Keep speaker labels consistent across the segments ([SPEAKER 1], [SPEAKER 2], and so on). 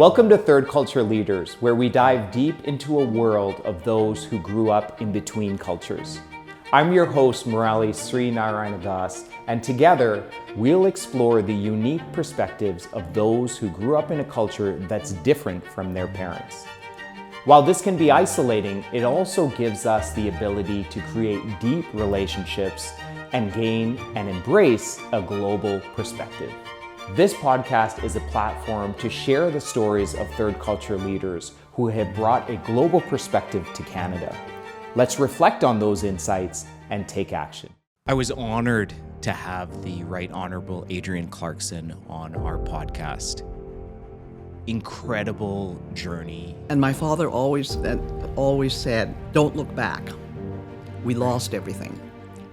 [SPEAKER 1] Welcome to Third Culture Leaders, where we dive deep into a world of those who grew up in between cultures. I'm your host, Murali Srinagaranadas, and together we'll explore the unique perspectives of those who grew up in a culture that's different from their parents. While this can be isolating, it also gives us the ability to create deep relationships and gain and embrace a global perspective. This podcast is a platform to share the stories of third culture leaders who have brought a global perspective to Canada. Let's reflect on those insights and take action. I was honored to have the Right Honorable Adrienne Clarkson on our podcast. Incredible journey.
[SPEAKER 2] And my father always said, don't look back. We lost everything,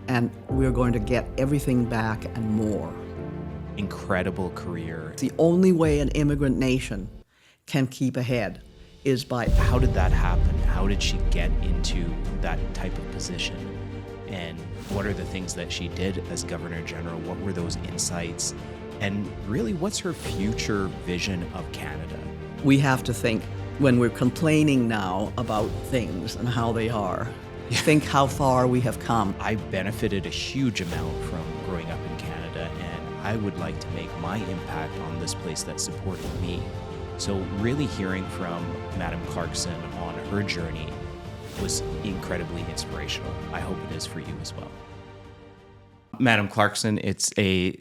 [SPEAKER 2] and we're going to get everything back and more.
[SPEAKER 1] Incredible career.
[SPEAKER 2] The only way an immigrant nation can keep ahead is by...
[SPEAKER 1] How did that happen? How did she get into that type of position? And what are the things that she did as Governor General? What were those insights? And really, what's her future vision of Canada?
[SPEAKER 2] We have to think, when we're complaining now about things and how they are, think how far we have come.
[SPEAKER 1] I benefited a huge amount from growing up in Canada, and I would like to make my impact on this place that supported me. So really hearing from Madam Clarkson on her journey was incredibly inspirational. I hope it is for you as well. Madam Clarkson, it's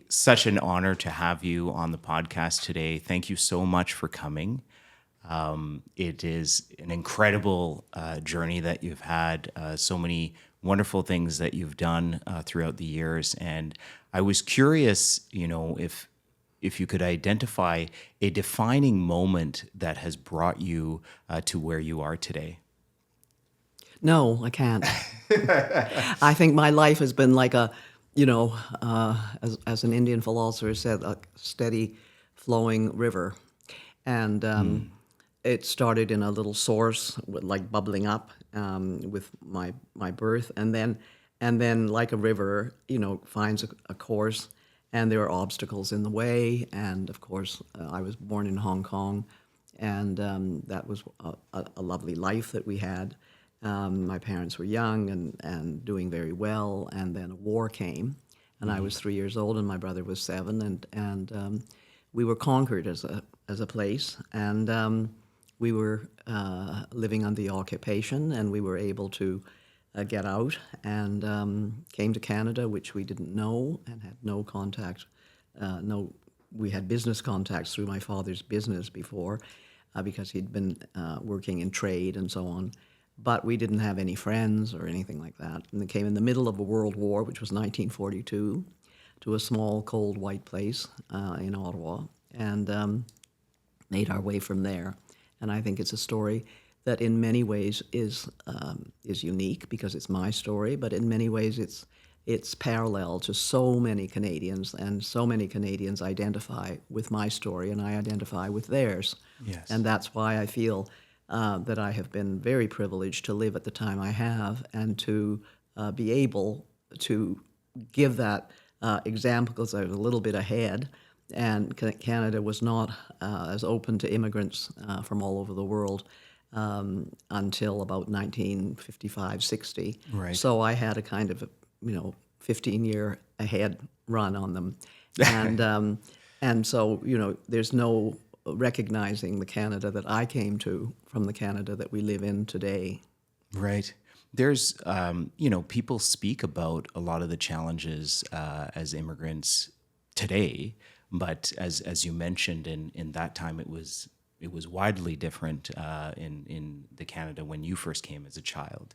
[SPEAKER 1] such an honor to have you on the podcast today. Thank you so much for coming. It is an incredible journey that you've had, so many wonderful things that you've done throughout the years. And I was curious, if you could identify a defining moment that has brought you to where you are today.
[SPEAKER 2] No, I can't. I think my life has been like a, as an Indian philosopher said, a steady flowing river. And it started in a little source, like bubbling up with my birth. And then like a river, finds a course, and there are obstacles in the way. And of course, I was born in Hong Kong, and that was a lovely life that we had. My parents were young and doing very well, and then a war came, and I was 3 years old, and my brother was 7, and we were conquered as a place, and we were living under the occupation, and we were able to get out and came to Canada, which we didn't know and had no contact. We had business contacts through my father's business before, because he'd been working in trade and so on. But we didn't have any friends or anything like that. And it came in the middle of a world war, which was 1942, to a small, cold, white place in Ottawa, and made our way from there. And I think it's a story that in many ways is unique because it's my story, but in many ways it's parallel to so many Canadians, and so many Canadians identify with my story, and I identify with theirs.
[SPEAKER 1] Yes.
[SPEAKER 2] And that's why I feel that I have been very privileged to live at the time I have, and to be able to give that example, because I was a little bit ahead, and Canada was not as open to immigrants from all over the world until about 1955-60.
[SPEAKER 1] Right.
[SPEAKER 2] So I had a kind of 15-year ahead run on them, and so there's no recognizing the Canada that I came to from the Canada that we live in today.
[SPEAKER 1] Right. There's, people speak about a lot of the challenges as immigrants today, but as you mentioned, in that time it was widely different in the Canada when you first came as a child.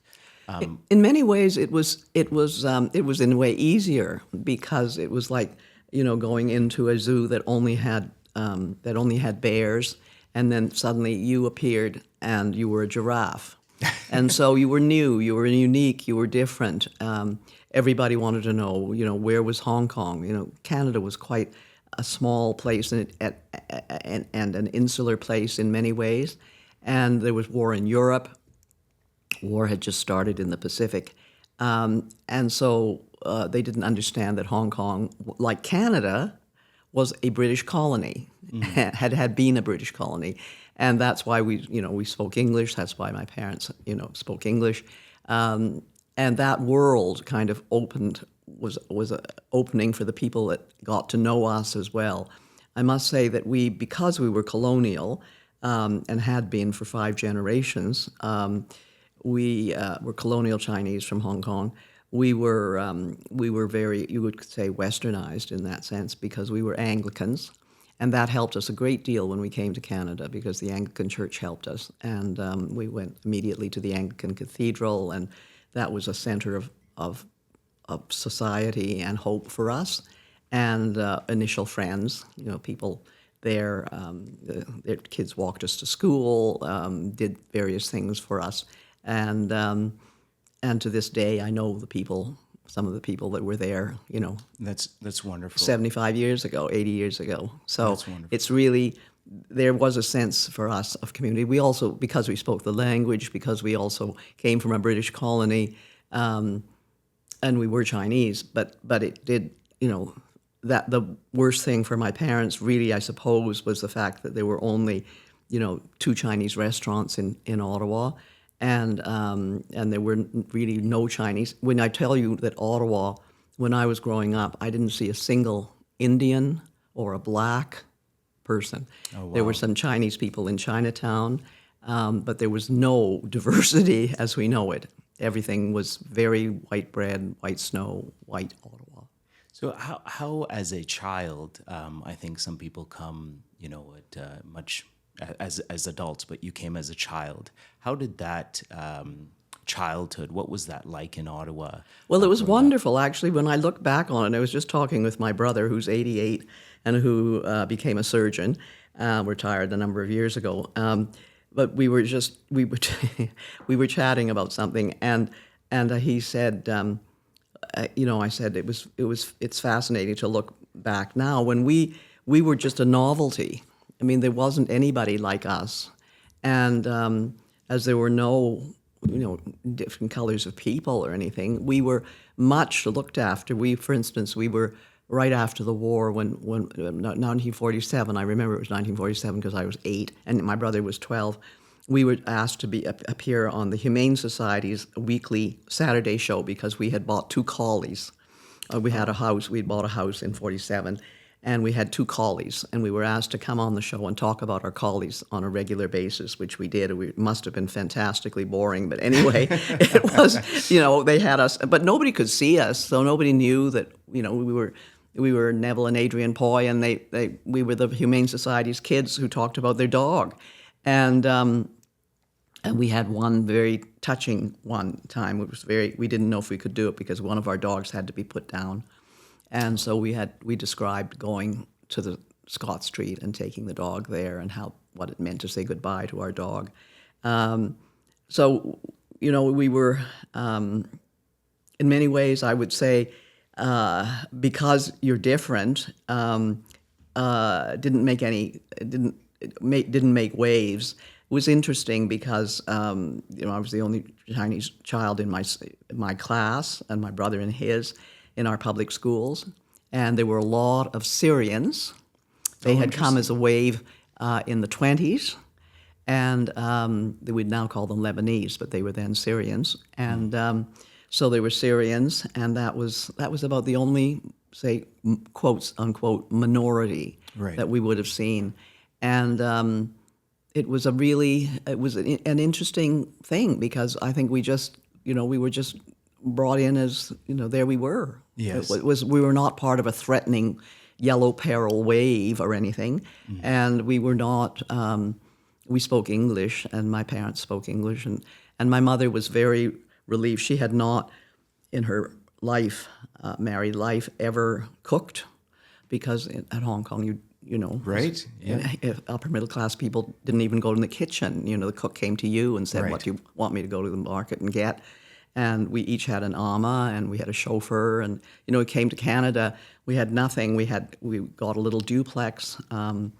[SPEAKER 2] In many ways, it was in a way easier, because it was like going into a zoo that only had bears, and then suddenly you appeared and you were a giraffe. And so you were new, you were unique, you were different. Everybody wanted to know, where was Hong Kong? Canada was quite a small place and an insular place in many ways. And there was war in Europe. War had just started in the Pacific. And so they didn't understand that Hong Kong, like Canada, was a British colony, had been a British colony. And that's why we spoke English. That's why my parents, spoke English. And that world kind of was a opening for the people that got to know us as well. I must say that because we were colonial, and had been for 5 generations, we were colonial Chinese from Hong Kong. We were very, you would say, westernized in that sense because we were Anglicans. And that helped us a great deal when we came to Canada because the Anglican Church helped us. And we went immediately to the Anglican Cathedral, and that was a center of society and hope for us. And initial friends, people there, their kids walked us to school, did various things for us. And to this day, I know some of the people that were there,
[SPEAKER 1] That's wonderful.
[SPEAKER 2] 75 years ago, 80 years ago. So
[SPEAKER 1] That's wonderful.
[SPEAKER 2] it's really, there was a sense for us of community. We also, because we spoke the language, because we also came from a British colony, and we were Chinese, but it did, that the worst thing for my parents really, I suppose, was the fact that there were only, 2 Chinese restaurants in Ottawa. And there were really no Chinese. When I tell you that Ottawa, when I was growing up, I didn't see a single Indian or a black person.
[SPEAKER 1] Oh, wow.
[SPEAKER 2] There were some Chinese people in Chinatown, but there was no diversity as we know it. Everything was very white bread, white snow, white Ottawa.
[SPEAKER 1] So how as a child, I think some people come, at much as adults, but you came as a child. How did that childhood, what was that like in Ottawa?
[SPEAKER 2] Well, it was wonderful, actually. When I look back on it, I was just talking with my brother, who's 88, and who became a surgeon, retired a number of years ago. But we were we were chatting about something, and he said, I said it's fascinating to look back now when we were just a novelty. I mean, there wasn't anybody like us, and as there were no, different colors of people or anything, we were much looked after. For instance, we were right after the war when 1947. I remember it was 1947 because I was 8 and my brother was 12. We were asked to appear on the Humane Society's weekly Saturday show because we had bought 2 collies. We had a house. We'd bought a house in 47. And we had 2 collies, and we were asked to come on the show and talk about our collies on a regular basis, which we did. It must have been fantastically boring, but anyway, it was, they had us, but nobody could see us, so nobody knew that, we were Neville and Adrienne Poy, and we were the Humane Society's kids who talked about their dog. And we had one very touching one time. We didn't know if we could do it because one of our dogs had to be put down. And so we described going to the Scott Street and taking the dog there and what it meant to say goodbye to our dog. So we were, in many ways, I would say, because you're different, didn't make waves. It was interesting because I was the only Chinese child in my class, and my brother in his, in our public schools, and there were a lot of Syrians. They had come as a wave in the 20s, and we'd now call them Lebanese, but they were then Syrians. And so they were Syrians, and that was about the only, say, quotes unquote, minority that we would have seen. And it was an interesting thing because I think we were just brought in as, there we were.
[SPEAKER 1] Yes.
[SPEAKER 2] We were not part of a threatening yellow peril wave or anything. Mm-hmm. And we were not, we spoke English, and my parents spoke English, and my mother was very relieved. She had not, in her life, married life, ever cooked, because at Hong Kong,
[SPEAKER 1] right? Yeah.
[SPEAKER 2] Upper middle class people didn't even go to the kitchen. The cook came to you and said, "What do you want me to go to the market and get?" And we each had an ama, and we had a chauffeur, and we came to Canada. We had nothing. We got a little duplex, and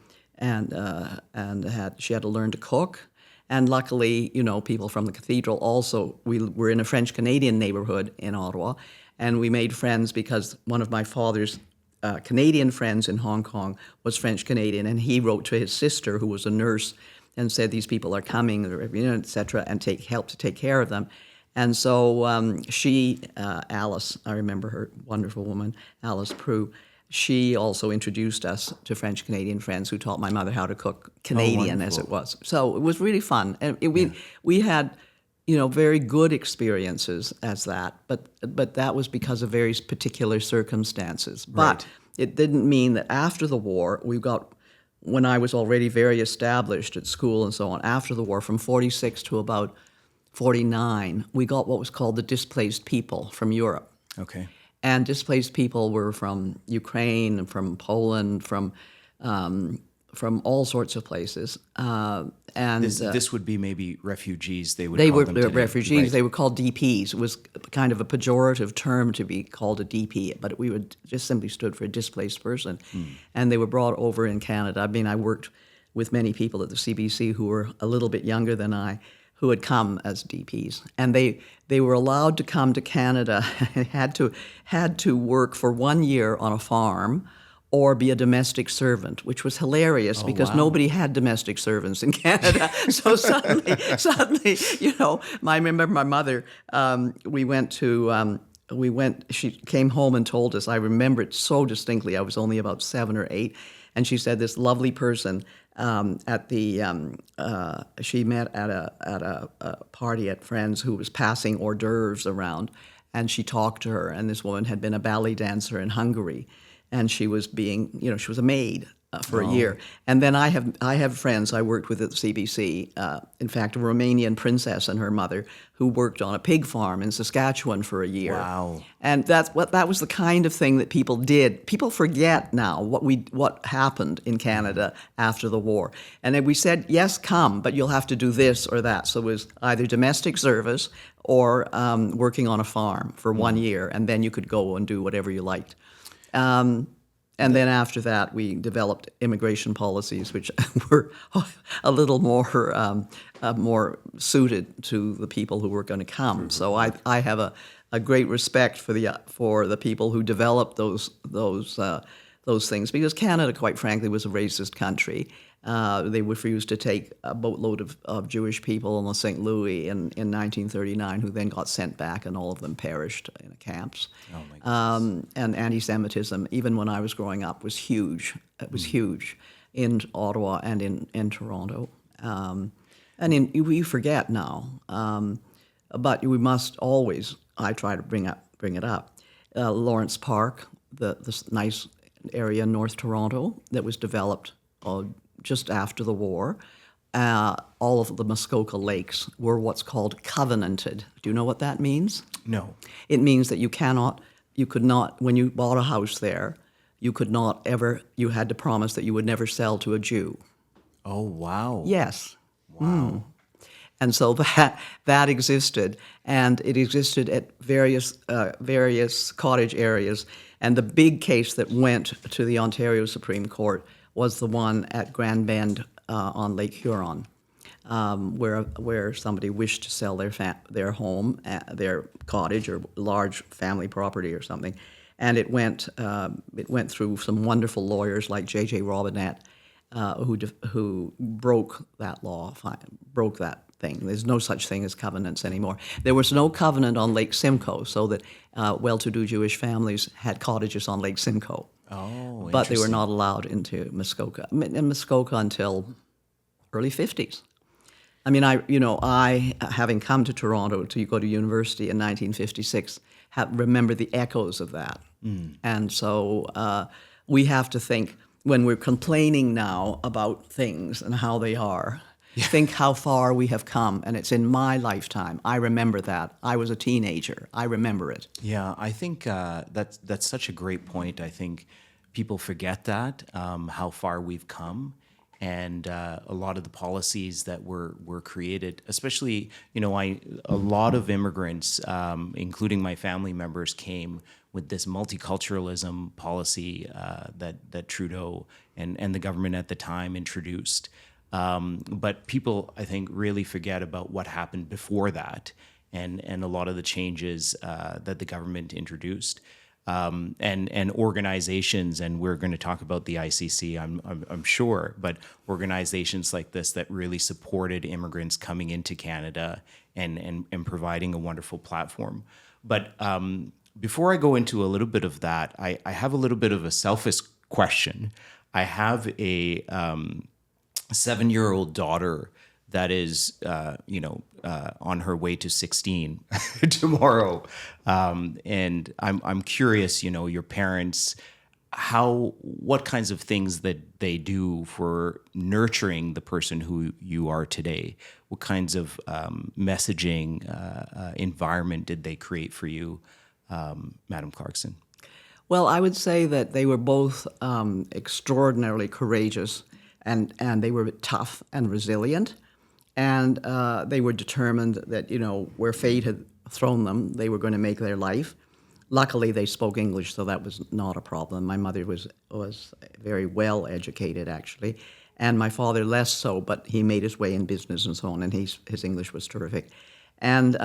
[SPEAKER 2] she had to learn to cook. And luckily, people from the cathedral also. We were in a French Canadian neighborhood in Ottawa, and we made friends because one of my father's Canadian friends in Hong Kong was French Canadian, and he wrote to his sister, who was a nurse, and said these people are coming, et cetera, and help to take care of them. And so she, Alice, I remember her, wonderful woman, Alice Prue, she also introduced us to French Canadian friends who taught my mother how to cook Canadian, as it was. So it was really fun, and we had, very good experiences as that. But that was because of very particular circumstances. But it didn't mean that after the war when I was already very established at school and so on. After the war, from 46 to about 49, we got what was called the displaced people from Europe.
[SPEAKER 1] Okay.
[SPEAKER 2] And displaced people were from Ukraine and from Poland, from all sorts of places. And
[SPEAKER 1] this would be maybe refugees. They
[SPEAKER 2] were
[SPEAKER 1] them today.
[SPEAKER 2] refugees.
[SPEAKER 1] Right.
[SPEAKER 2] They were called DPs. It was kind of a pejorative term to be called a DP, but we would just simply stood for a displaced person. And they were brought over in Canada. I mean, I worked with many people at the CBC who were a little bit younger than I, who had come as DPs, and they were allowed to come to Canada and had to work for 1 year on a farm or be a domestic servant, which was hilarious because nobody had domestic servants in Canada. So suddenly, I remember my mother. She came home and told us. I remember it so distinctly. I was only about 7 or 8, and she said this lovely person. She met at a party at friends who was passing hors d'oeuvres around, and she talked to her. And this woman had been a ballet dancer in Hungary, and she was she was a maid for a year. And then I have friends I worked with at the CBC. In fact, a Romanian princess and her mother who worked on a pig farm in Saskatchewan for a year.
[SPEAKER 1] Wow!
[SPEAKER 2] And that was the kind of thing that people did. People forget now what happened in Canada after the war. And then we said, yes, come, but you'll have to do this or that. So it was either domestic service or working on a farm for 1 year, and then you could go and do whatever you liked. And then after that, we developed immigration policies, which were a little more suited to the people who were going to come. So I have a great respect for the people who developed those things, because Canada, quite frankly, was a racist country. They refused to take a boatload of Jewish people in the St. Louis in 1939, who then got sent back, and all of them perished in camps. Oh my goodness. And anti-Semitism, even when I was growing up, was huge. It was huge in Ottawa and in Toronto. We forget now, but we must always. I try to bring it up. Lawrence Park, this nice area in North Toronto that was developed just after the war. All of the Muskoka lakes were what's called covenanted. Do you know what that means?
[SPEAKER 1] No.
[SPEAKER 2] It means that you could not, when you bought a house there, you had to promise that you would never sell to a Jew.
[SPEAKER 1] Oh, wow.
[SPEAKER 2] Yes.
[SPEAKER 1] Wow.
[SPEAKER 2] And so that existed, and it existed at various cottage areas. And the big case that went to the Ontario Supreme Court was the one at Grand Bend on Lake Huron, where somebody wished to sell their home, their cottage or large family property or something, and it went through some wonderful lawyers like J.J. Robinette, who broke that law, broke that thing. There's no such thing as covenants anymore. There was no covenant on Lake Simcoe, so that well-to-do Jewish families had cottages on Lake Simcoe.
[SPEAKER 1] Oh,
[SPEAKER 2] but they were not allowed into Muskoka. In Muskoka until early 50s. I mean, I having come to Toronto to go to university in 1956, remember the echoes of that. And so we have to think, when we're complaining now about things and how they are, think how far we have come, and it's in my lifetime. I remember that. I was a teenager. I remember it.
[SPEAKER 1] Yeah, I think that's such a great point. I think people forget that, how far we've come, and a lot of the policies that were created, especially, a lot of immigrants, including my family members, came with this multiculturalism policy that Trudeau and the government at the time introduced. But people, I think, really forget about what happened before that, and a lot of the changes that the government introduced. and organizations, and we're going to talk about the ICC, I'm sure, but organizations like this that really supported immigrants coming into Canada and providing a wonderful platform. But before I go into a little bit of that, I have a little bit of a selfish question. I have a 7-year-old daughter that is, on her way to 16 tomorrow, and I'm curious. Your parents, what kinds of things that they do for nurturing the person who you are today? What kinds of messaging environment did they create for you, Madam Clarkson?
[SPEAKER 2] Well, I would say that they were both extraordinarily courageous, and they were tough and resilient, and they were determined that, where fate had thrown them, they were going to make their life. Luckily, they spoke English, so that was not a problem. My mother was very well educated, actually, and my father less so, but he made his way in business and so on, and his English was terrific. And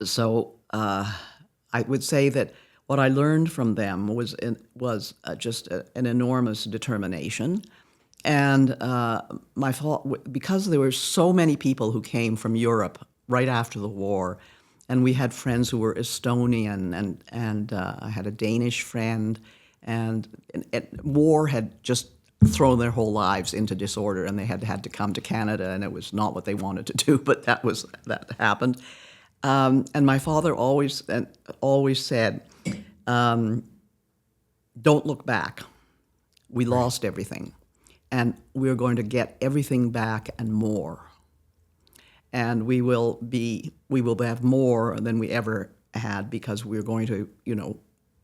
[SPEAKER 2] so I would say that what I learned from them was just an enormous determination. And because there were so many people who came from Europe right after the war, and we had friends who were Estonian, and I had a Danish friend, and war had just thrown their whole lives into disorder, and they had to come to Canada, and it was not what they wanted to do, but that happened. And my father always said, "Don't look back. We lost everything, and we're going to get everything back and more. And we will have more than we ever had, because we're going to,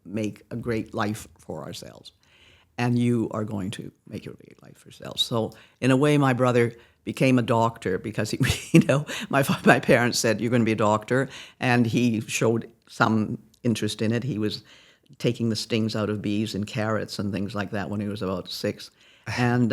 [SPEAKER 2] make a great life for ourselves. And you are going to make a great life for yourselves." So in a way, my brother became a doctor because my parents said, "You're going to be a doctor," and he showed some interest in it. He was taking the stings out of bees and carrots and things like that when he was about 6. And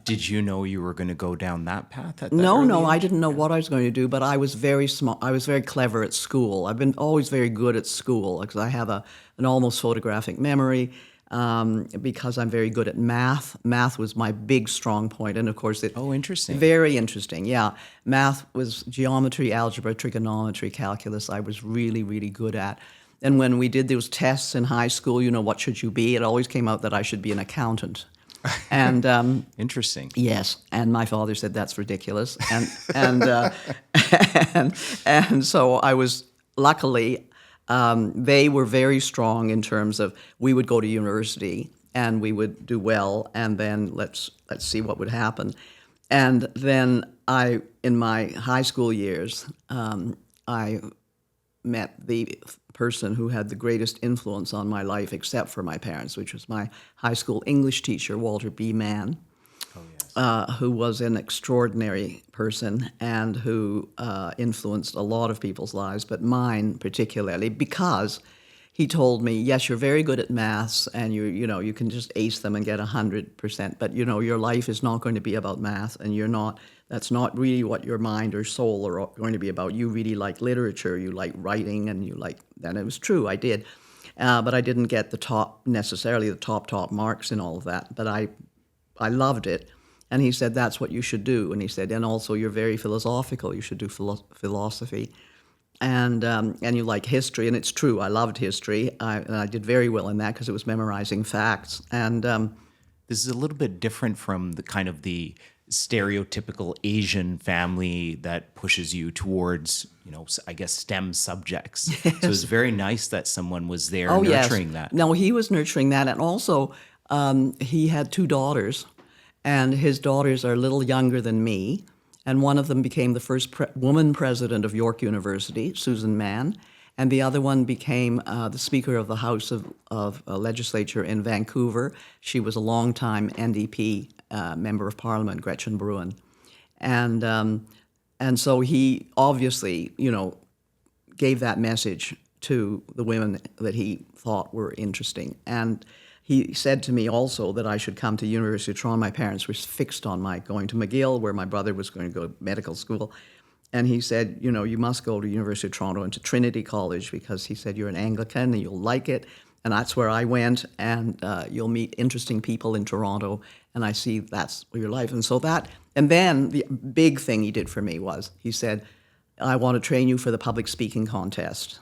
[SPEAKER 1] did you know you were going to go down that path at that
[SPEAKER 2] no,
[SPEAKER 1] early
[SPEAKER 2] I
[SPEAKER 1] age?
[SPEAKER 2] didn't know what I was going to do, but I was very smart. I was very clever at school. I've been always very good at school because I have an almost photographic memory. Because I'm very good at math. Math was my big strong point, and of course
[SPEAKER 1] Oh, interesting.
[SPEAKER 2] Very interesting, yeah. Math was geometry, algebra, trigonometry, calculus. I was really, really good at. And when we did those tests in high school, what should you be? It always came out that I should be an accountant. And
[SPEAKER 1] Interesting.
[SPEAKER 2] yes, and my father said that's ridiculous, and and so I was luckily. They were very strong in terms of we would go to university and we would do well, and then let's see what would happen. And then in my high school years, I met the person who had the greatest influence on my life, except for my parents, which was my high school English teacher, Walter B. Mann.
[SPEAKER 1] Oh, yes.
[SPEAKER 2] Who was an extraordinary person and who influenced a lot of people's lives, but mine particularly, because he told me, "Yes, you're very good at maths, and you can just ace them and get 100%, but your life is not going to be about math, and that's not really what your mind or soul are going to be about. You really like literature, you like writing, and and it was true, I did, but I didn't get necessarily the top marks in all of that, but I loved it." And he said, "That's what you should do." And he said, "And also, you're very philosophical. You should do philosophy. And you like history." And it's true. I loved history. And I did very well in that because it was memorizing facts. And
[SPEAKER 1] This is a little bit different from the stereotypical Asian family that pushes you towards, I guess, STEM subjects. Yes. So it's very nice that someone was there nurturing that.
[SPEAKER 2] No, he was nurturing that. And also, he had 2 daughters. And his daughters are a little younger than me, and one of them became the first woman president of York University, Susan Mann, and the other one became the Speaker of the House of Legislature in Vancouver. She was a longtime NDP member of Parliament, Gretchen Bruin, and so he obviously, gave that message to the women that he thought were interesting. And he said to me also that I should come to University of Toronto. My parents were fixed on my going to McGill, where my brother was going to go to medical school. And he said, you know, you must go to University of Toronto and to Trinity College because he said, you're an Anglican and you'll like it. And that's where I went, and you'll meet interesting people in Toronto, and I see that's your life. And so that, and then the big thing he did for me was, he said, I want to train you for the public speaking contest.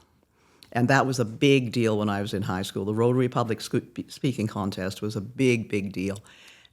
[SPEAKER 2] And that was a big deal when I was in high school. The Rotary Public Speaking Contest was a big, big deal.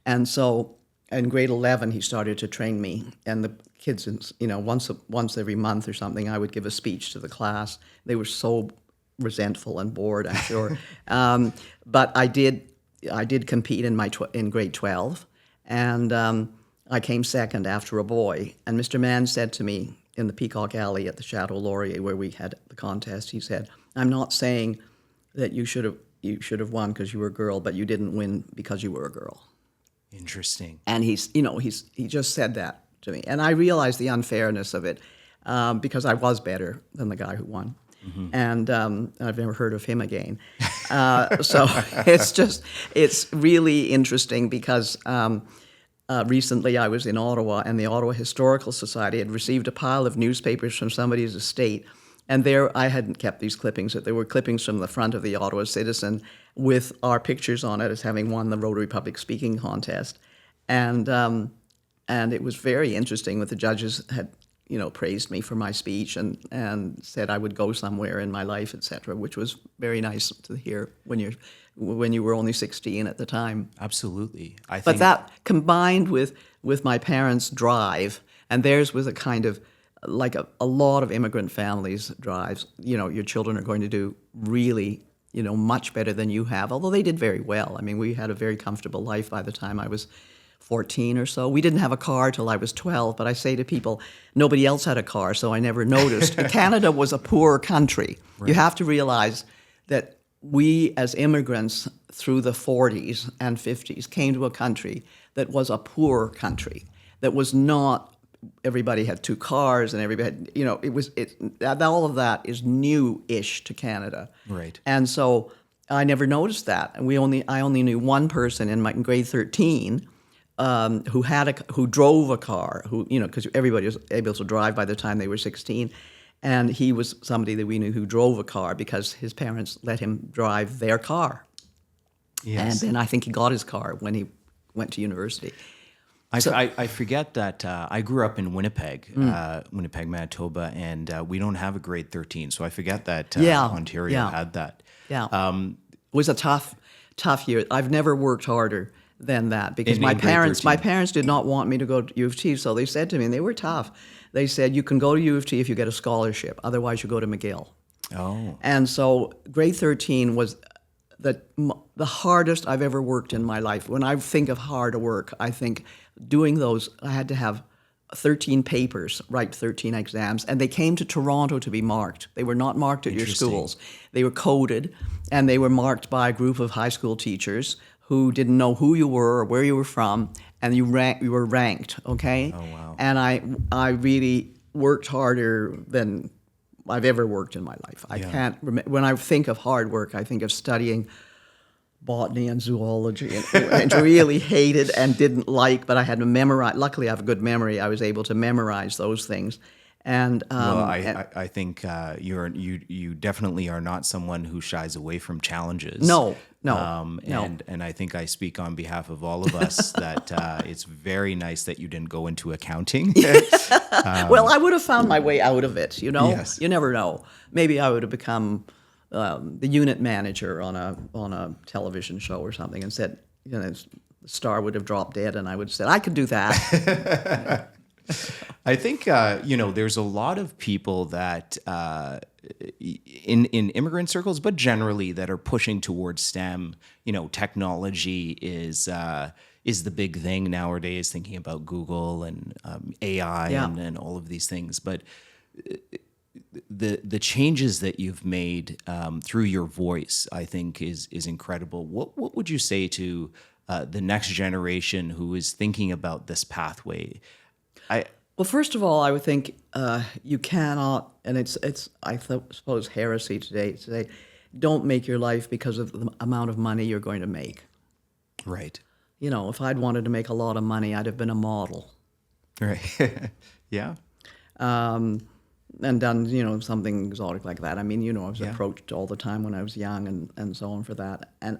[SPEAKER 2] And so in grade 11, he started to train me. And the kids, you know, once every month or something, I would give a speech to the class. They were so resentful and bored, I'm sure. But I did compete in grade 12. And I came second after a boy. And Mr. Mann said to me in the Peacock Alley at the Chateau Laurier where we had the contest, he said, I'm not saying that you should have won because you were a girl, but you didn't win because you were a girl.
[SPEAKER 1] Interesting.
[SPEAKER 2] And he just said that to me. And I realized the unfairness of it because I was better than the guy who won. Mm-hmm. And I've never heard of him again. So it's really interesting because recently I was in Ottawa, and the Ottawa Historical Society had received a pile of newspapers from somebody's estate. And there, I hadn't kept these clippings, but there were clippings from the front of the Ottawa Citizen with our pictures on it as having won the Rotary Public Speaking Contest. And it was very interesting that the judges had, you know, praised me for my speech and said I would go somewhere in my life, etc., which was very nice to hear when you were only 16 at the time.
[SPEAKER 1] Absolutely.
[SPEAKER 2] But that combined with my parents' drive, and theirs was a kind of like a lot of immigrant families' drives. You know, your children are going to do really, you know, much better than you have, although they did very well. I mean, we had a very comfortable life by the time I was 14 or so. We didn't have a car till I was 12, but I say to people, nobody else had a car, so I never noticed. Canada was a poor country. Right. You have to realize that we as immigrants through the 40s and 50s came to a country that was a poor country, that was not, everybody had two cars and everybody had, you know, all of that is new-ish to Canada.
[SPEAKER 1] Right.
[SPEAKER 2] And so I never noticed that. And I only knew one person in grade 13 who drove a car, who, you know, because everybody was able to drive by the time they were 16. And he was somebody that we knew who drove a car because his parents let him drive their car. Yes. And then I think he got his car when he went to university.
[SPEAKER 1] I forget that I grew up in Winnipeg, Winnipeg, Manitoba, and we don't have a grade 13. So I forget that Ontario had that.
[SPEAKER 2] Yeah. It was a tough year. I've never worked harder than that because my parents did not want me to go to U of T. So they said to me, and they were tough, they said, you can go to U of T if you get a scholarship. Otherwise, you go to McGill. Oh. And so grade 13 was the hardest I've ever worked in my life. When I think of hard work, I think doing those, I had to have 13 papers, write 13 exams, and they came to Toronto to be marked. They were not marked at your schools. They were coded, and they were marked by a group of high school teachers who didn't know who you were or where you were from, and you were ranked, okay?
[SPEAKER 1] Oh, wow.
[SPEAKER 2] And I really worked harder than I've ever worked in my life. I can't remember. When I think of hard work, I think of studying botany and zoology, and really hated and didn't like, but I had to memorize. Luckily, I have a good memory. I was able to memorize those things. And
[SPEAKER 1] I think you definitely are not someone who shies away from challenges.
[SPEAKER 2] No.
[SPEAKER 1] And I think I speak on behalf of all of us that it's very nice that you didn't go into accounting.
[SPEAKER 2] Well, I would have found my way out of it. You know,
[SPEAKER 1] yes.
[SPEAKER 2] You never know. Maybe I would have become the unit manager on a television show or something, and said, you know, the star would have dropped dead, and I would have said, I could do that.
[SPEAKER 1] I think, there's a lot of people that in immigrant circles, but generally that are pushing towards STEM. You know, technology is the big thing nowadays, thinking about Google and AI and all of these things. But the changes that you've made through your voice, I think, is incredible. What would you say to the next generation who is thinking about this pathway?
[SPEAKER 2] Well, first of all, I would think you cannot, and it's I suppose heresy today to say, don't make your life because of the amount of money you're going to make.
[SPEAKER 1] Right.
[SPEAKER 2] You know, if I'd wanted to make a lot of money, I'd have been a model.
[SPEAKER 1] Right. Yeah.
[SPEAKER 2] and done, something exotic like that. I mean, I was
[SPEAKER 1] Yeah.
[SPEAKER 2] approached all the time when I was young and so on for that. And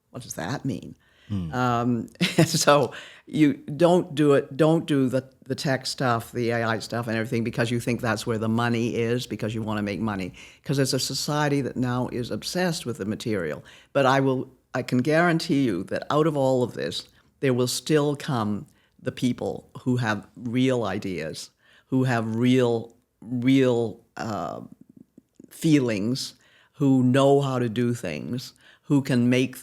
[SPEAKER 2] what does that mean? So you don't do it. Don't do the tech stuff, the AI stuff, and everything because you think that's where the money is, because you want to make money. Because there's a society that now is obsessed with the material. But I can guarantee you that out of all of this, there will still come the people who have real ideas, who have real feelings, who know how to do things, who can make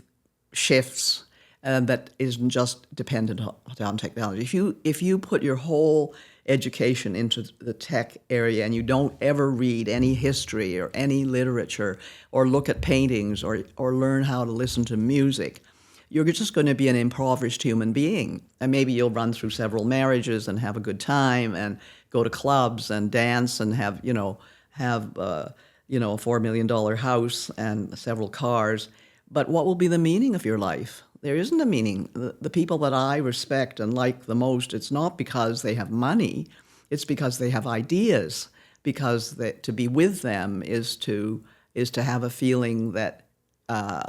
[SPEAKER 2] shifts that isn't just dependent on technology. If you put your whole education into the tech area and you don't ever read any history or any literature or look at paintings or learn how to listen to music, you're just going to be an impoverished human being. And maybe you'll run through several marriages and have a good time and go to clubs and dance and have a $4 million house and several cars. But what will be the meaning of your life? There isn't a meaning. The people that I respect and like the most, it's not because they have money, it's because they have ideas. Because to be with them is to have a feeling that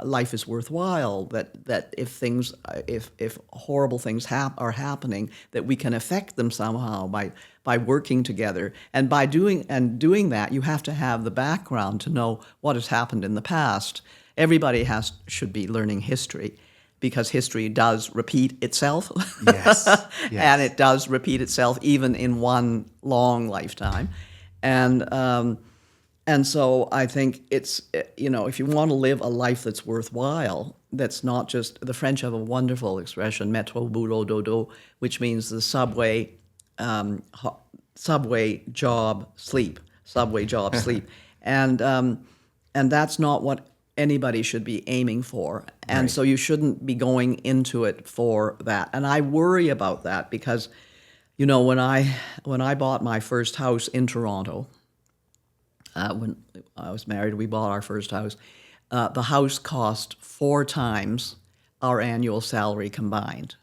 [SPEAKER 2] life is worthwhile. That if horrible things are happening, that we can affect them somehow by working together. And by doing that, you have to have the background to know what has happened in the past. Everybody should be learning history, because history does repeat itself.
[SPEAKER 1] Yes.
[SPEAKER 2] And it does repeat itself even in one long lifetime. And so I think it's, if you want to live a life that's worthwhile, that's not just, the French have a wonderful expression, métro, boulot, dodo, which means the subway, job, sleep, subway, job, sleep. And that's not what anybody should be aiming for. And
[SPEAKER 1] Right.
[SPEAKER 2] so you shouldn't be going into it for that. And I worry about that because, when I bought my first house in Toronto, when I was married, we bought our first house. The house cost 4 times our annual salary combined.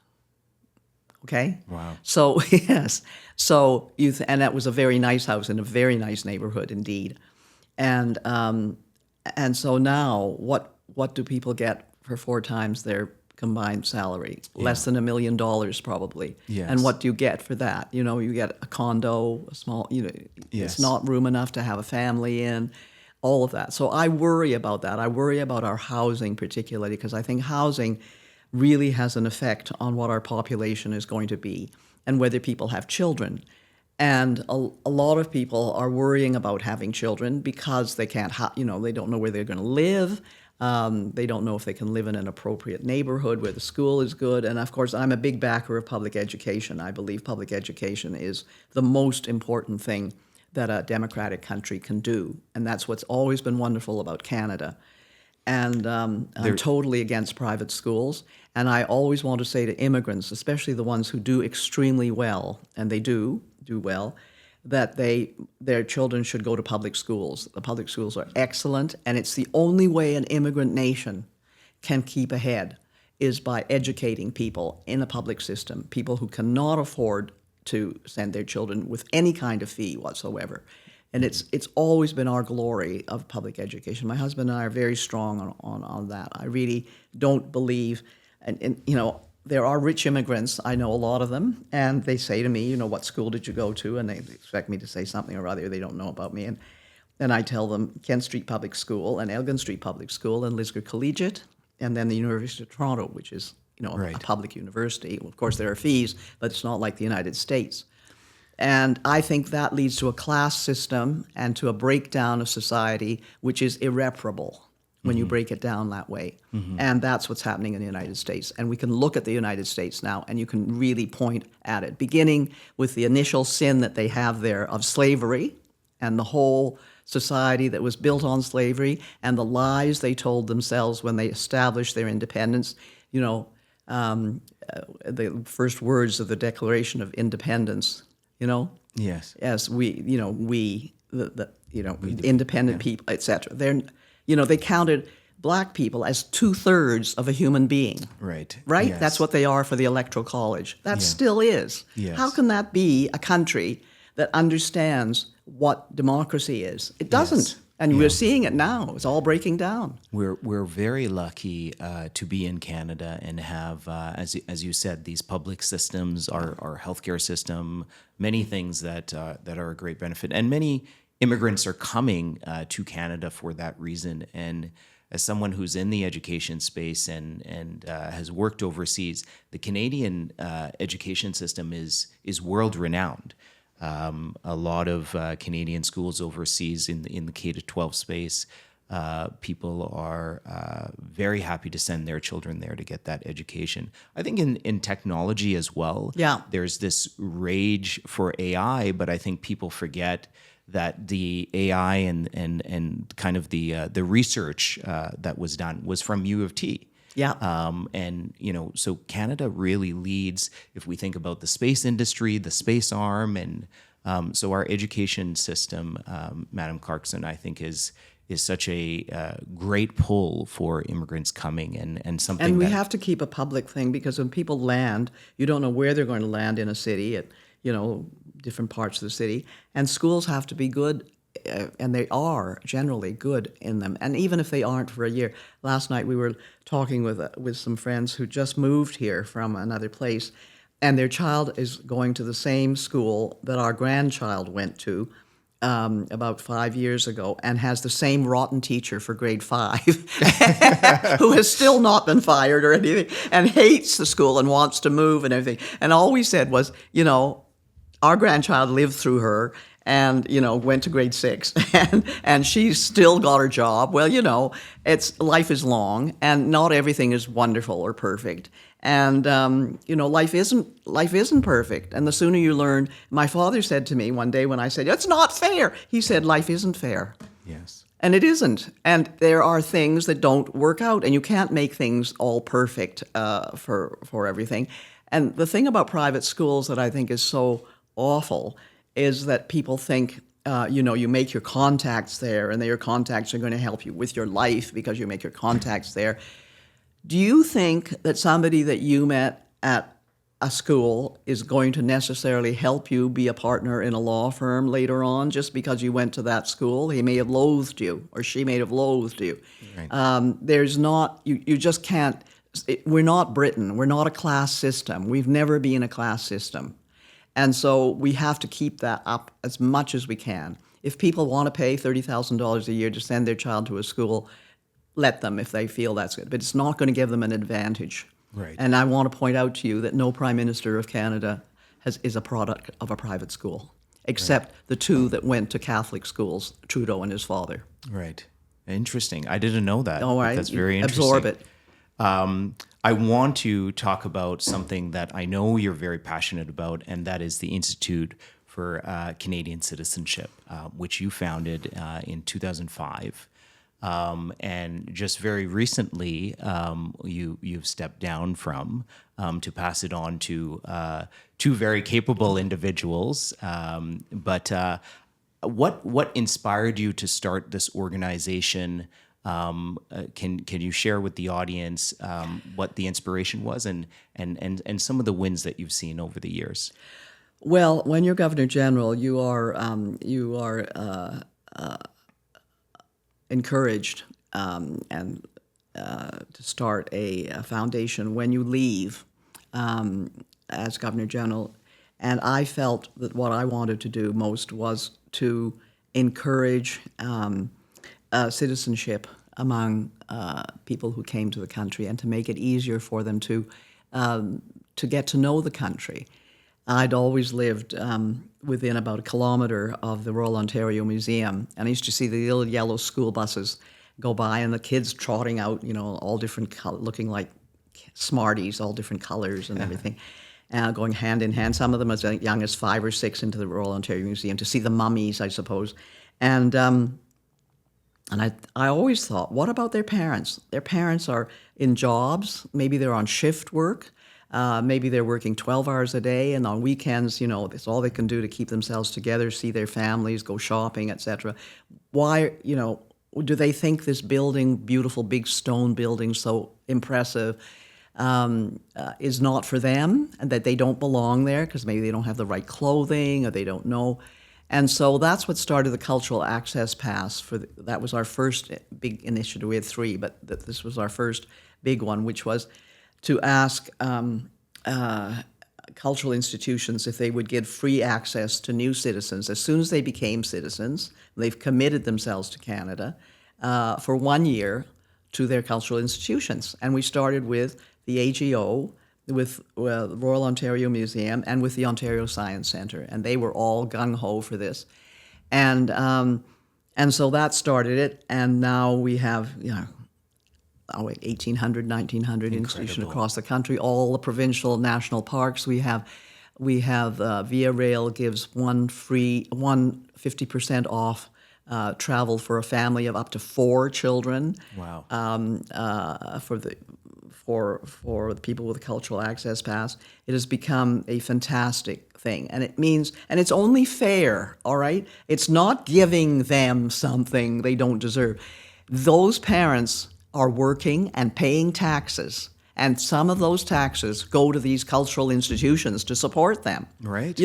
[SPEAKER 2] Okay?
[SPEAKER 1] Wow.
[SPEAKER 2] So, yes. So, and that was a very nice house in a very nice neighborhood indeed. And so now, what do people get for 4 times their combined salary? Less than $1 million probably.
[SPEAKER 1] Yes.
[SPEAKER 2] And what do you get for that? You get a condo, a small,
[SPEAKER 1] Yes.
[SPEAKER 2] it's not room enough to have a family in, all of that. So I worry about that. I worry about our housing particularly, because I think housing really has an effect on what our population is going to be and whether people have children. And a lot of people are worrying about having children because they can't, they don't know where they're going to live. They don't know if they can live in an appropriate neighborhood where the school is good. And of course, I'm a big backer of public education. I believe public education is the most important thing that a democratic country can do. And that's what's always been wonderful about Canada. And I'm totally against private schools. And I always want to say to immigrants, especially the ones who do extremely well, and they do well, that their children should go to public schools. The public schools are excellent, and it's the only way an immigrant nation can keep ahead is by educating people in the public system, people who cannot afford to send their children with any kind of fee whatsoever. And it's always been our glory of public education. My husband and I are very strong on that. I really don't believe, and there are rich immigrants, I know a lot of them, and they say to me, what school did you go to? And they expect me to say something or other they don't know about me. And I tell them Kent Street Public School and Elgin Street Public School and Lisgar Collegiate, and then the University of Toronto, which is a public university. Of course, there are fees, but it's not like the United States. And I think that leads to a class system and to a breakdown of society, which is irreparable when you break it down that way. And that's what's happening in the United States. And we can look at the United States now, and you can really point at it, beginning with the initial sin that they have there of slavery and the whole society that was built on slavery and the lies they told themselves when they established their independence. The first words of the Declaration of Independence,
[SPEAKER 1] Yes.
[SPEAKER 2] Yes, we, independent people, etc. They counted black people as 2/3 of a human being.
[SPEAKER 1] Right.
[SPEAKER 2] Right?
[SPEAKER 1] Yes.
[SPEAKER 2] That's what they are for the Electoral College. That still is.
[SPEAKER 1] Yes.
[SPEAKER 2] How can that be a country that understands what democracy is. It doesn't.
[SPEAKER 3] Yes.
[SPEAKER 2] And
[SPEAKER 3] Yeah.
[SPEAKER 2] we're seeing it now. It's all breaking down.
[SPEAKER 3] We're very lucky to be in Canada and have, as you said, these public systems, our healthcare system, many things that are a great benefit, and many immigrants are coming to Canada for that reason. And as someone who's in the education space and has worked overseas, the Canadian education system is world renowned. A lot of Canadian schools overseas in the K-12 space, people are very happy to send their children there to get that education. I think in technology as well,
[SPEAKER 2] Yeah.
[SPEAKER 3] there's this rage for AI, but I think people forget that the AI and kind of the research that was done was from U of T.
[SPEAKER 2] Yeah.
[SPEAKER 3] And, so Canada really leads if we think about the space industry, the space arm. And so our education system, Madam Clarkson, I think is such a great pull for immigrants coming and something
[SPEAKER 2] And we
[SPEAKER 3] that,
[SPEAKER 2] have to keep a public thing, because when people land, you don't know where they're going to land in a city at, different parts of the city. And schools have to be good, and they are generally good in them. And even if they aren't for a year. Last night we were talking with some friends who just moved here from another place, and their child is going to the same school that our grandchild went to about 5 years ago, and has the same rotten teacher for grade 5 who has still not been fired or anything, and hates the school and wants to move and everything. And all we said was, our grandchild lived through her and, went to grade 6 and she's still got her job. Well, life is long and not everything is wonderful or perfect. And, life isn't perfect. And the sooner you learn, my father said to me one day when I said, "It's not fair." He said, "Life isn't fair."
[SPEAKER 3] yes.
[SPEAKER 2] And it isn't. And there are things that don't work out, and you can't make things all perfect for everything. And the thing about private schools that I think is so awful is that people think, you make your contacts there, and your contacts are going to help you with your life because you make your contacts there. Do you think that somebody that you met at a school is going to necessarily help you be a partner in a law firm later on just because you went to that school? He may have loathed you, or she may have loathed you.
[SPEAKER 3] Right.
[SPEAKER 2] There's not, you just can't, we're not Britain. We're not a class system. We've never been a class system. And so we have to keep that up as much as we can. If people want to pay $30,000 a year to send their child to a school, let them if they feel that's good. But it's not going to give them an advantage.
[SPEAKER 3] Right.
[SPEAKER 2] And I want to point out to you that no Prime Minister of Canada is a product of a private school, except the two that went to Catholic schools, Trudeau and his father.
[SPEAKER 3] Right. Interesting. I didn't know that.
[SPEAKER 2] All right.
[SPEAKER 3] That's very interesting.
[SPEAKER 2] Absorb it.
[SPEAKER 3] I want to talk about something that I know you're very passionate about, and that is the Institute for Canadian Citizenship, which you founded in 2005. And just very recently, you've stepped down from to pass it on to two very capable individuals. But what inspired you to start this organization? Can you share with the audience what the inspiration was and some of the wins that you've seen over the years?
[SPEAKER 2] Well, when you're Governor General, you are encouraged and to start a foundation when you leave as Governor General. And I felt that what I wanted to do most was to encourage citizenship among people who came to the country, and to make it easier for them to get to know the country. I'd always lived within about a kilometre of the Royal Ontario Museum, and I used to see the little yellow school buses go by, and the kids trotting out, all different looking like Smarties, all different colours and everything, going hand in hand. Some of them as young as 5 or 6 into the Royal Ontario Museum to see the mummies, I suppose, and I always thought, what about their parents? Their parents are in jobs. Maybe they're on shift work. Maybe they're working 12 hours a day, and on weekends, that's all they can do to keep themselves together, see their families, go shopping, etc. Why, do they think this building, beautiful big stone building, so impressive, is not for them, and that they don't belong there because maybe they don't have the right clothing or they don't know. And so that's what started the Cultural Access Pass. That was our first big initiative. We had three, but this was our first big one, which was to ask cultural institutions if they would give free access to new citizens as soon as they became citizens. They've committed themselves to Canada for 1 year to their cultural institutions. And we started with the AGO, with the Royal Ontario Museum, and with the Ontario Science Centre, and they were all gung-ho for this. And so that started it, and now we have, 1,800, 1,900 institutions across the country, all the provincial national parks. We have Via Rail gives 50% off travel for a family of up to 4 children.
[SPEAKER 3] Wow.
[SPEAKER 2] For the people with a cultural access pass. It has become a fantastic thing. And it's only fair, all right? It's not giving them something they don't deserve. Those parents are working and paying taxes, and some of those taxes go to these cultural institutions to support them.
[SPEAKER 3] Right.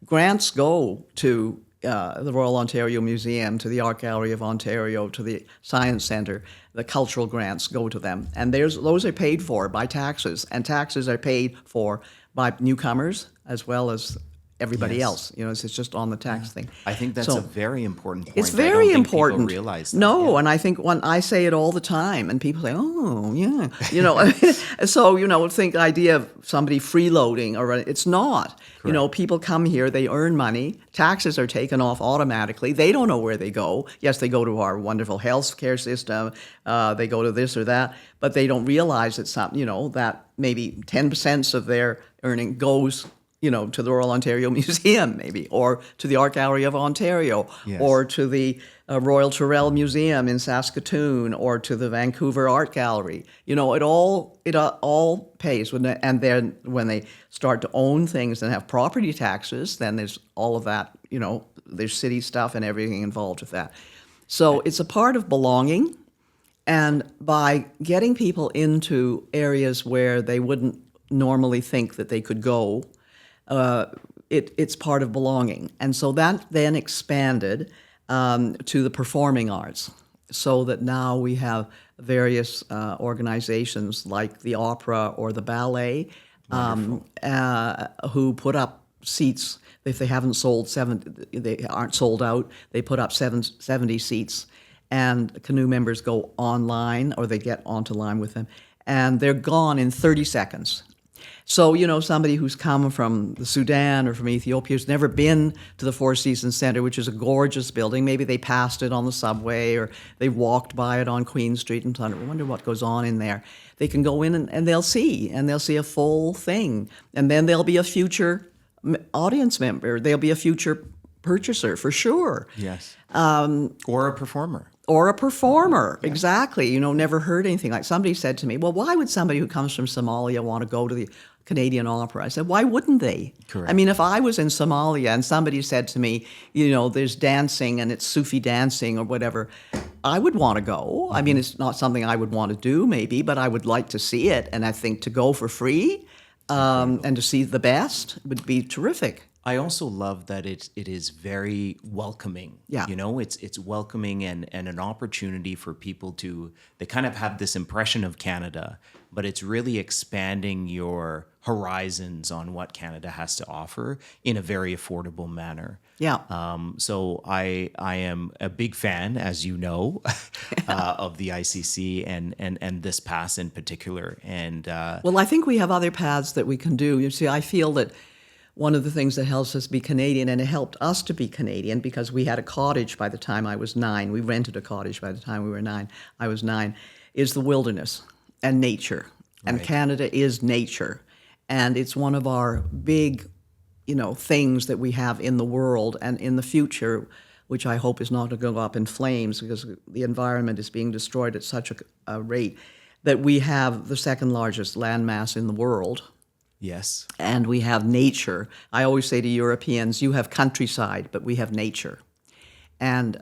[SPEAKER 2] Grants go to the Royal Ontario Museum, to the Art Gallery of Ontario, to the Science Centre. The cultural grants go to them. And those are paid for by taxes, and taxes are paid for by newcomers as well as everybody
[SPEAKER 3] Yes.
[SPEAKER 2] else. It's just on the tax thing.
[SPEAKER 3] I think that's a very important point.
[SPEAKER 2] It's
[SPEAKER 3] I
[SPEAKER 2] very
[SPEAKER 3] don't think
[SPEAKER 2] important.
[SPEAKER 3] People realize that.
[SPEAKER 2] No, and I think when I say it all the time, and people say, "Oh, yeah," so think the idea of somebody freeloading, or it's not. People come here, they earn money, taxes are taken off automatically. They don't know where they go. Yes, they go to our wonderful health care system. They go to this or that, but they don't realize that that maybe 10% of their earning goes to the Royal Ontario Museum, maybe, or to the Art Gallery of Ontario,
[SPEAKER 3] Yes.
[SPEAKER 2] or to the Royal Tyrrell Museum in Saskatoon, or to the Vancouver Art Gallery. It all pays. And then when they start to own things and have property taxes, then there's all of that. There's city stuff and everything involved with that. So it's a part of belonging, and by getting people into areas where they wouldn't normally think that they could go. It's part of belonging. And so that then expanded to the performing arts, so that now we have various organizations like the opera or the ballet who put up seats. If they haven't they aren't sold out, they put up 70 seats, and canoe members go online, or they get onto line with them, and they're gone in 30 seconds. So, somebody who's come from the Sudan or from Ethiopia, who's never been to the Four Seasons Centre, which is a gorgeous building, maybe they passed it on the subway, or they walked by it on Queen Street and thought, I wonder what goes on in there. They can go in and they'll see a full thing. And then there'll be a future audience member. There'll be a future purchaser, for sure.
[SPEAKER 3] Yes. Or a performer.
[SPEAKER 2] Or a performer, exactly. Never heard anything. Like somebody said to me, well, why would somebody who comes from Somalia want to go to the Canadian Opera? I said, why wouldn't they?
[SPEAKER 3] Correct.
[SPEAKER 2] I mean, if I was in Somalia and somebody said to me, there's dancing and it's Sufi dancing or whatever, I would want to go. I mean, it's not something I would want to do maybe, but I would like to see it. And I think to go for free and to see the best would be terrific.
[SPEAKER 3] I also love that it is very welcoming.
[SPEAKER 2] Yeah.
[SPEAKER 3] It's welcoming and an opportunity for people they kind of have this impression of Canada, but it's really expanding your horizons on what Canada has to offer in a very affordable manner.
[SPEAKER 2] Yeah.
[SPEAKER 3] So I am a big fan, as you know, of the ICC and this pass in particular. And
[SPEAKER 2] well, I think we have other paths that we can do. You see, I feel that one of the things that helps us be Canadian, and it helped us to be Canadian because we had a cottage by the time I was 9. We rented a cottage by the time we were 9. I was 9, is the wilderness and nature. And
[SPEAKER 3] Right.
[SPEAKER 2] Canada is nature. And it's one of our big, things that we have in the world and in the future, which I hope is not to go up in flames because the environment is being destroyed at such a rate, that we have the second largest landmass in the world.
[SPEAKER 3] yes.
[SPEAKER 2] And we have nature. I always say to Europeans, you have countryside, but we have nature. And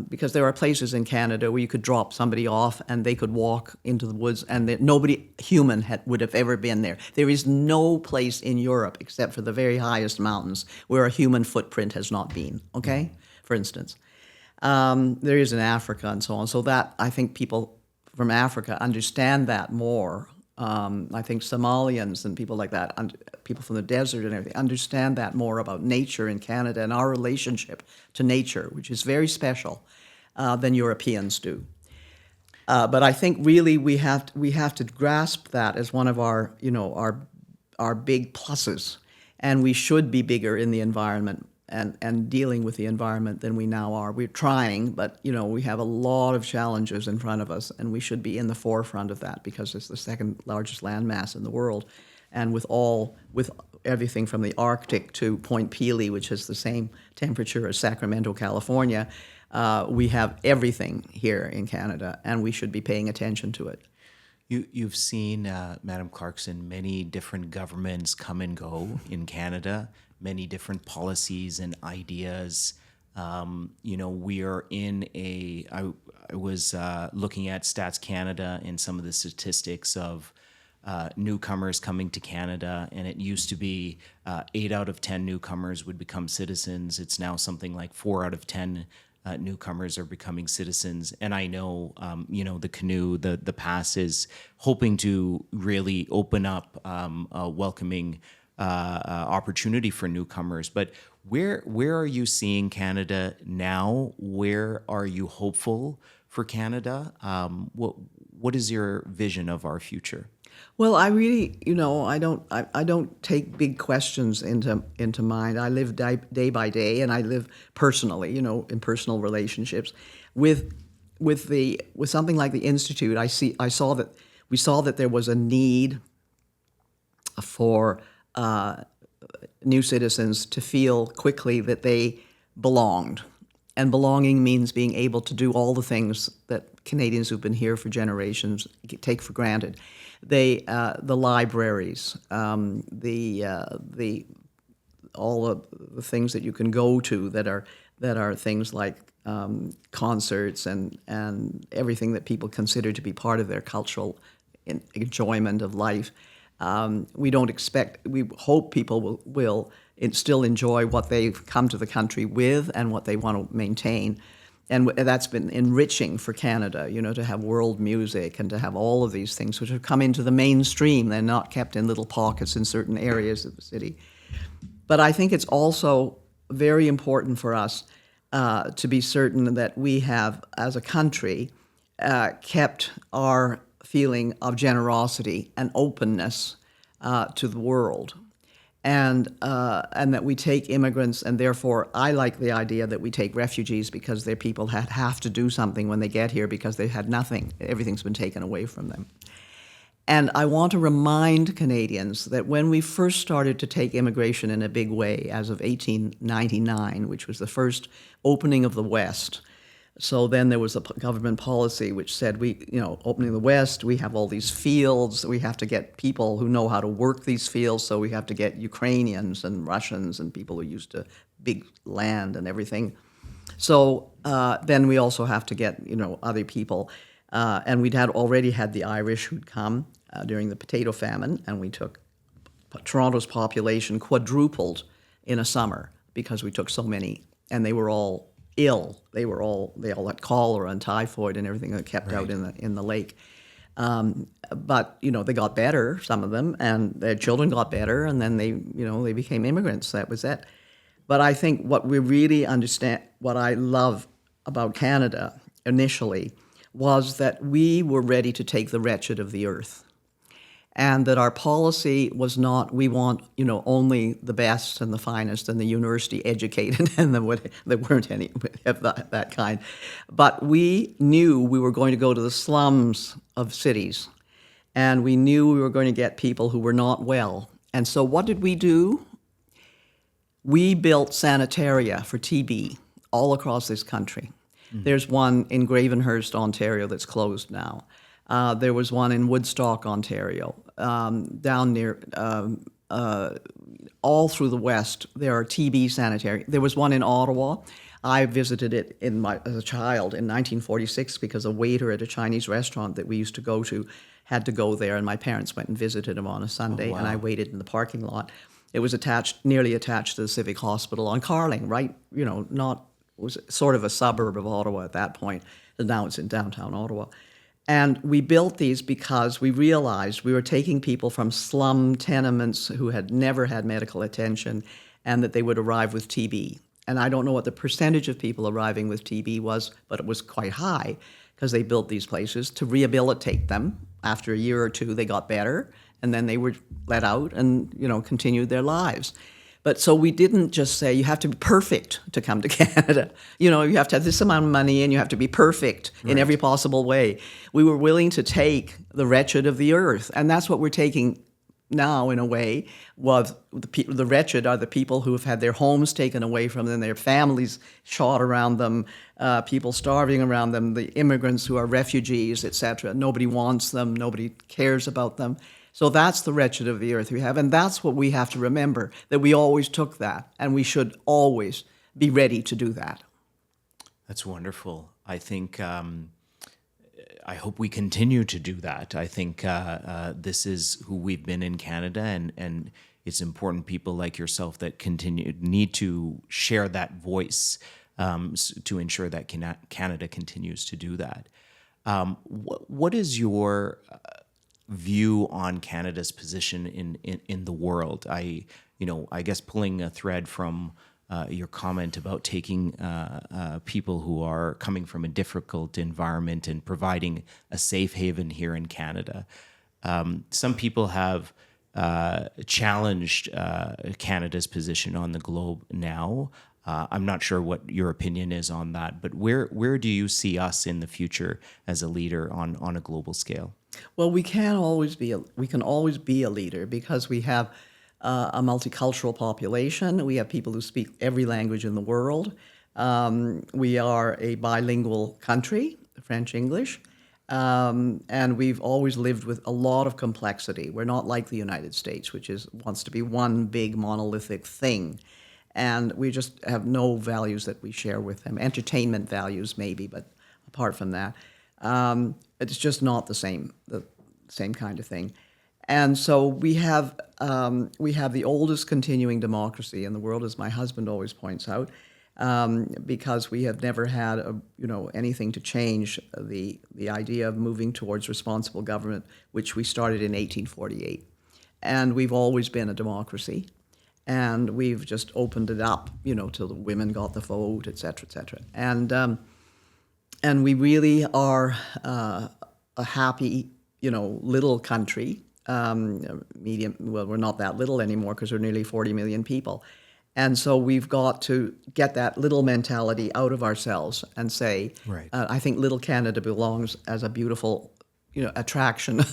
[SPEAKER 2] because there are places in Canada where you could drop somebody off and they could walk into the woods, and that nobody human would have ever been there. There is no place in Europe except for the very highest mountains where a human footprint has not been, okay? For instance. There is in Africa and so on. So that, I think people from Africa understand that more. I think Somalians and people like that, people from the desert and everything, understand that more about nature in Canada and our relationship to nature, which is very special, than Europeans do. But I think really we have to grasp that as one of our our big pluses, and we should be bigger in the environment and dealing with the environment than we now are. We're trying, but we have a lot of challenges in front of us, and we should be in the forefront of that because it's the second largest landmass in the world, and with everything from the Arctic to Point Pelee, which is the same temperature as Sacramento, California, we have everything here in Canada, and we should be paying attention to it.
[SPEAKER 3] You've seen, Madam Clarkson, many different governments come and go in Canada, many different policies and ideas. We are in I was looking at Stats Canada and some of the statistics of newcomers coming to Canada, and it used to be 8 out of 10 newcomers would become citizens. It's now something like 4 out of 10 newcomers are becoming citizens. And I know, the canoe, the pass is hoping to really open up a welcoming opportunity for newcomers. But where are you seeing Canada now? Where are you hopeful for Canada? What is your vision of our future?
[SPEAKER 2] Well, I really, I don't take big questions into mind. I live day by day, and I live personally, in personal relationships with something like the Institute. We saw that there was a need for new citizens to feel quickly that they belonged. And belonging means being able to do all the things that Canadians who've been here for generations take for granted. The libraries, all the things that you can go to that are things like concerts and everything that people consider to be part of their cultural enjoyment of life. We hope people will still enjoy what they've come to the country with and what they want to maintain. And that's been enriching for Canada, to have world music and to have all of these things which have come into the mainstream. They're not kept in little pockets in certain areas of the city. But I think it's also very important for us to be certain that we have, as a country, kept our feeling of generosity and openness to the world, and that we take immigrants, and therefore I like the idea that we take refugees because they're people that have to do something when they get here because they had nothing. Everything's been taken away from them. And I want to remind Canadians that when we first started to take immigration in a big way, as of 1899, which was the first opening of the West. So then there was a government policy which said, opening the West, we have all these fields, we have to get people who know how to work these fields, so we have to get Ukrainians and Russians and people who are used to big land and everything. So then we also have to get, other people. And we'd already had the Irish who'd come during the potato famine, and we took Toronto's population quadrupled in a summer because we took so many, and they were all ill. They all had cholera and typhoid and everything that kept out in the lake. But they got better, some of them, and their children got better, and then they became immigrants. That was it. But I think what we really understand, what I love about Canada initially, was that we were ready to take the wretched of the earth. And that our policy was not, we want, only the best and the finest and the university educated, and there weren't any of that kind. But we knew we were going to go to the slums of cities, and we knew we were going to get people who were not well. And so what did we do? We built sanitaria for TB all across this country. Mm-hmm. There's one in Gravenhurst, Ontario, that's closed now. There was one in Woodstock, Ontario. Down near, all through the West, there are TB sanitary. There was one in Ottawa. I visited it as a child in 1946 because a waiter at a Chinese restaurant that we used to go to had to go there, and my parents went and visited him on a Sunday, and I waited in the parking lot. It was nearly attached to the Civic Hospital on Carling, right? It was sort of a suburb of Ottawa at that point, and now it's in downtown Ottawa. And we built these because we realized we were taking people from slum tenements who had never had medical attention, and that they would arrive with TB. And I don't know what the percentage of people arriving with TB was, but it was quite high because they built these places to rehabilitate them. After a year or two, they got better, and then they were let out and, continued their lives. But so we didn't just say you have to be perfect to come to Canada. You have to have this amount of money and you have to be perfect in every possible way. We were willing to take the wretched of the earth, and that's what we're taking now, in a way. The wretched are the people who have had their homes taken away from them, their families shot around them, people starving around them, the immigrants who are refugees, etc. Nobody wants them, nobody cares about them. So that's the wretched of the earth we have, and that's what we have to remember, that we always took that, and we should always be ready to do that.
[SPEAKER 3] That's wonderful. I think I hope we continue to do that. I think this is who we've been in Canada, and it's important people like yourself that need to share that voice to ensure that Canada continues to do that. What is your view on Canada's position in the world? I guess pulling a thread from your comment about taking people who are coming from a difficult environment and providing a safe haven here in Canada. Some people have challenged Canada's position on the globe now. I'm not sure what your opinion is on that, but where do you see us in the future as a leader on a global scale?
[SPEAKER 2] Well, we can always be a leader because we have a multicultural population. We have people who speak every language in the world. We are a bilingual country, French, English, and we've always lived with a lot of complexity. We're not like the United States, which wants to be one big monolithic thing. And we just have no values that we share with them. Entertainment values maybe, but apart from that, it's just not the same kind of thing. And so we have the oldest continuing democracy in the world, as my husband always points out, because we have never had anything to change the idea of moving towards responsible government, which we started in 1848. And we've always been a democracy. And we've just opened it up, till the women got the vote, et cetera, et cetera. And we really are a happy, little country. Medium. Well, we're not that little anymore because we're nearly 40 million people. And so we've got to get that little mentality out of ourselves and say,
[SPEAKER 3] Right.
[SPEAKER 2] I think little Canada belongs as a beautiful attraction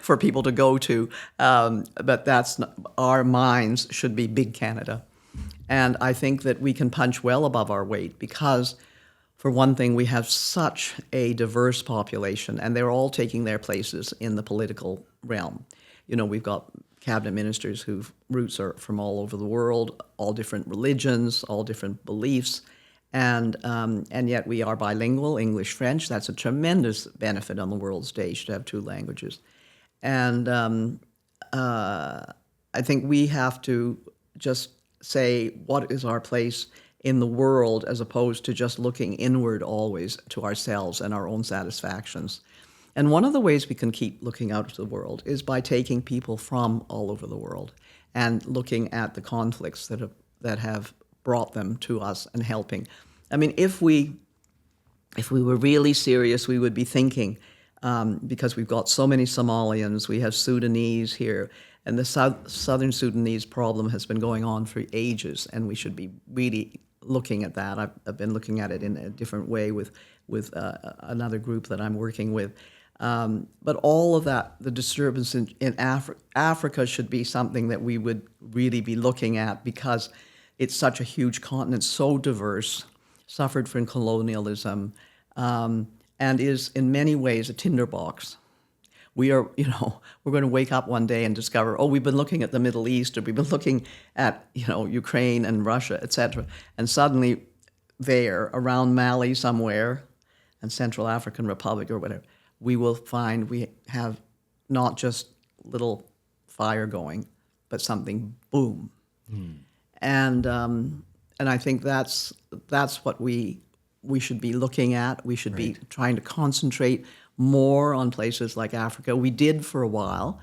[SPEAKER 2] for people to go to. But that's not, our minds should be big Canada. And I think that we can punch well above our weight because, for one thing, we have such a diverse population, and they're all taking their places in the political realm. We've got cabinet ministers whose roots are from all over the world, all different religions, all different beliefs. And yet we are bilingual, English, French. That's a tremendous benefit on the world stage to have two languages. And I think we have to just say, what is our place in the world, as opposed to just looking inward always to ourselves and our own satisfactions. And one of the ways we can keep looking out to the world is by taking people from all over the world and looking at the conflicts that have brought them to us and helping. I mean, if we were really serious, we would be thinking, because we've got so many Somalians, we have Sudanese here, and the Southern Sudanese problem has been going on for ages, and we should be really looking at that. I've been looking at it in a different way with another group that I'm working with. But all of that, the disturbance in Africa should be something that we would really be looking at, because it's such a huge continent, so diverse, suffered from colonialism, and is in many ways a tinderbox. we are, we're going to wake up one day and discover, oh, we've been looking at the Middle East, or we've been looking at, Ukraine and Russia, etc. And suddenly there, around Mali somewhere, and Central African Republic or whatever, we will find we have not just little fire going, but something boom. And I think that's what we should be looking at. We should be trying to concentrate more on places like Africa. We did for a while,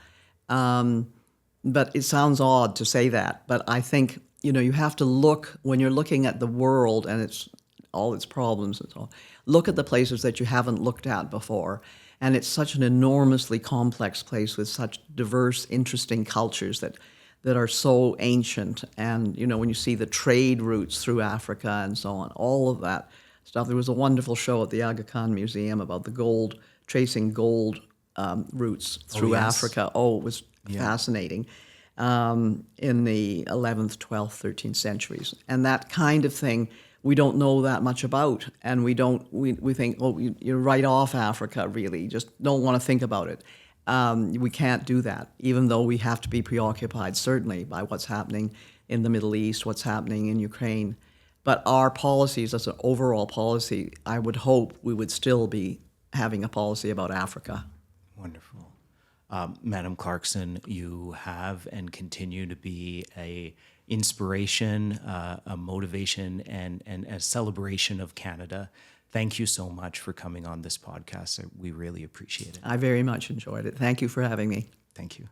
[SPEAKER 2] but it sounds odd to say that. But I think you have to look when you're looking at the world and its all its problems and so on. Look at the places that you haven't looked at before. And it's such an enormously complex place with such diverse, interesting cultures that are so ancient. And, when you see the trade routes through Africa and so on, all of that stuff. There was a wonderful show at the Aga Khan Museum about the tracing gold routes through Africa. Oh, it was fascinating. In the 11th, 12th, 13th centuries. And that kind of thing we don't know that much about, and we think, oh, you're right off Africa, really. Just don't want to think about it. We can't do that, even though we have to be preoccupied, certainly, by what's happening in the Middle East, what's happening in Ukraine. But our policies, as an overall policy, I would hope we would still be having a policy about Africa.
[SPEAKER 3] Wonderful. Madam Clarkson, you have and continue to be a inspiration, a motivation, and a celebration of Canada. Thank you so much for coming on this podcast. We really appreciate it.
[SPEAKER 2] I very much enjoyed it. Thank you for having me.
[SPEAKER 3] Thank you.